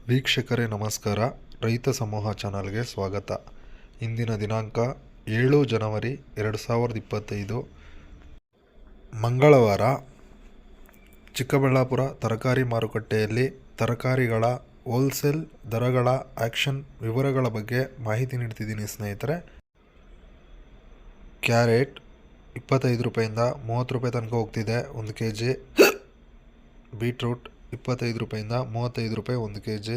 ವೀಕ್ಷಕರೇ ನಮಸ್ಕಾರ. ರೈತ ಸಮೂಹ ಚಾನಲ್ಗೆ ಸ್ವಾಗತ. ಇಂದಿನ ದಿನಾಂಕ 7 ಜನವರಿ 2025 ಮಂಗಳವಾರ. ಚಿಕ್ಕಬಳ್ಳಾಪುರ ತರಕಾರಿ ಮಾರುಕಟ್ಟೆಯಲ್ಲಿ ತರಕಾರಿಗಳ ಹೋಲ್ಸೇಲ್ ದರಗಳ ಆಕ್ಷನ್ ವಿವರಗಳ ಬಗ್ಗೆ ಮಾಹಿತಿ ನೀಡ್ತಿದ್ದೀನಿ ಸ್ನೇಹಿತರೆ. ಕ್ಯಾರೆಟ್ 25 ರೂಪಾಯಿಂದ 30 ರೂಪಾಯಿ ತನಕ ಹೋಗ್ತಿದೆ 1 kg. ಬೀಟ್ರೂಟ್ 25 ರೂಪಾಯಿಂದ 35 ರೂಪಾಯಿ 1 kg.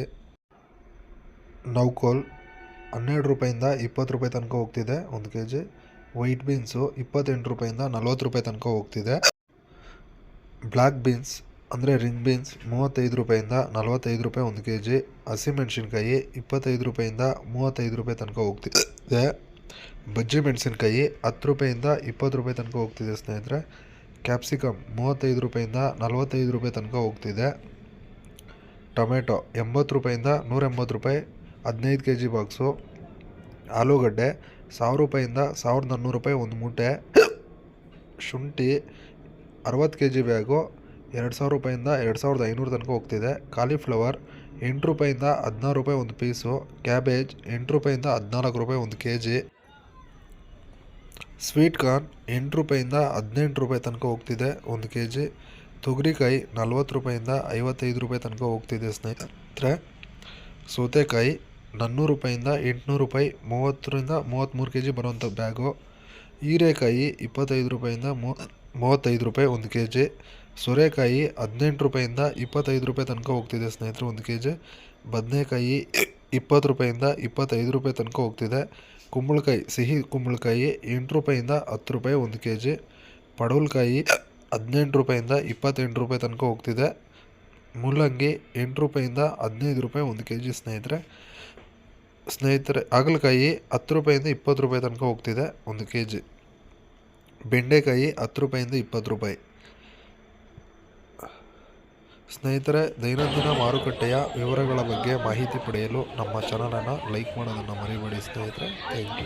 ನೌಕೋಲ್ 12 ರೂಪಾಯಿಂದ 20 ರೂಪಾಯಿ ತನಕ ಹೋಗ್ತಿದೆ 1 kg. ವೈಟ್ ಬೀನ್ಸು 28 ರೂಪಾಯಿಂದ 40 ರೂಪಾಯಿ ತನಕ ಹೋಗ್ತಿದೆ. ಬ್ಲ್ಯಾಕ್ ಬೀನ್ಸ್ ಅಂದರೆ ರಿಂಗ್ ಬೀನ್ಸ್ 35 ರೂಪಾಯಿಂದ 45 ರೂಪಾಯಿ 1 kg. ಹಸಿಮೆಣಸಿನ್ಕಾಯಿ 25 ರೂಪಾಯಿಂದ 35 ರೂಪಾಯಿ ತನಕ ಹೋಗ್ತಿದೆ. ಬಜ್ಜಿ ಮೆಣಸಿನ್ಕಾಯಿ 10 ರೂಪಾಯಿಂದ 20 ರೂಪಾಯಿ ತನಕ ಹೋಗ್ತಿದೆ ಸ್ನೇಹಿತರೆ. ಕ್ಯಾಪ್ಸಿಕಮ್ 35 ರೂಪಾಯಿಂದ 45 ರೂಪಾಯಿ ತನಕ ಹೋಗ್ತಿದೆ. ಟೊಮೆಟೊ 80 ರೂಪಾಯಿಂದ 180 ರೂಪಾಯಿ 15 kg ಬಾಕ್ಸು. ಆಲೂಗಡ್ಡೆ 1000 ರೂಪಾಯಿಂದ 1400 ರೂಪಾಯಿ 1 ಮೂಟೆ. ಶುಂಠಿ 60 kg ಬ್ಯಾಗು 2000 ರೂಪಾಯಿಂದ 2500 ತನಕ ಹೋಗ್ತಿದೆ. ಕಾಲಿಫ್ಲವರ್ 8 ರೂಪಾಯಿಂದ 16 ರೂಪಾಯಿ 1 ಪೀಸು. ಕ್ಯಾಬೇಜ್ 8 ರೂಪಾಯಿಂದ 14 ರೂಪಾಯಿ 1 kg. ಸ್ವೀಟ್ ಕಾರ್ನ್ 8 ರೂಪಾಯಿಂದ 18 ರೂಪಾಯಿ ತನಕ ಹೋಗ್ತಿದೆ 1 kg. ತೊಗರಿಕಾಯಿ 40 ರೂಪಾಯಿಂದ 55 ರೂಪಾಯಿ ತನಕ ಹೋಗ್ತಿದೆ ಸ್ನೇಹಿತರೆ. ಸೌತೆಕಾಯಿ 400 ರೂಪಾಯಿಂದ 800 ರೂಪಾಯಿ 30ರಿಂದ 33 kg ಬರುವಂಥ ಬ್ಯಾಗು. ಹೀರೆಕಾಯಿ 25 ರೂಪಾಯಿಂದ 35 ರೂಪಾಯಿ 1 kg. ಸೋರೆಕಾಯಿ 18 ರೂಪಾಯಿಂದ 25 ರೂಪಾಯಿ ತನಕ ಹೋಗ್ತಿದೆ ಸ್ನೇಹಿತರೆ 1 kg. ಬದನೆಕಾಯಿ 20 ರೂಪಾಯಿಂದ 25 ರೂಪಾಯಿ ತನಕ ಹೋಗ್ತಿದೆ. ಕುಂಬಳಕಾಯಿ ಸಿಹಿ ಕುಂಬಳಕಾಯಿ 8 ರೂಪಾಯಿಂದ 10 ರೂಪಾಯಿ 1 kg. ಪಡವಲಕಾಯಿ 18 ರೂಪಾಯಿಂದ 28 ರೂಪಾಯಿ ತನಕ ಹೋಗ್ತಿದೆ. ಮೂಲಂಗಿ 8 ರೂಪಾಯಿಂದ 15 ರೂಪಾಯಿ 1 kg ಸ್ನೇಹಿತರೆ. ಹಾಗಲಕಾಯಿ 10 ರೂಪಾಯಿಂದ 20 ರೂಪಾಯಿ ತನಕ ಹೋಗ್ತಿದೆ 1 kg. ಬೆಂಡೆಕಾಯಿ 10 ರೂಪಾಯಿಂದ 20 ರೂಪಾಯಿ. ಸ್ನೇಹಿತರೆ, ದೈನಂದಿನ ಮಾರುಕಟ್ಟೆಯ ವಿವರಗಳ ಬಗ್ಗೆ ಮಾಹಿತಿ ಪಡೆಯಲು ನಮ್ಮ ಚಾನಲನ್ನು ಲೈಕ್ ಮಾಡೋದನ್ನು ಮರಿಬೇಡಿ ಸ್ನೇಹಿತರೆ. Thank you.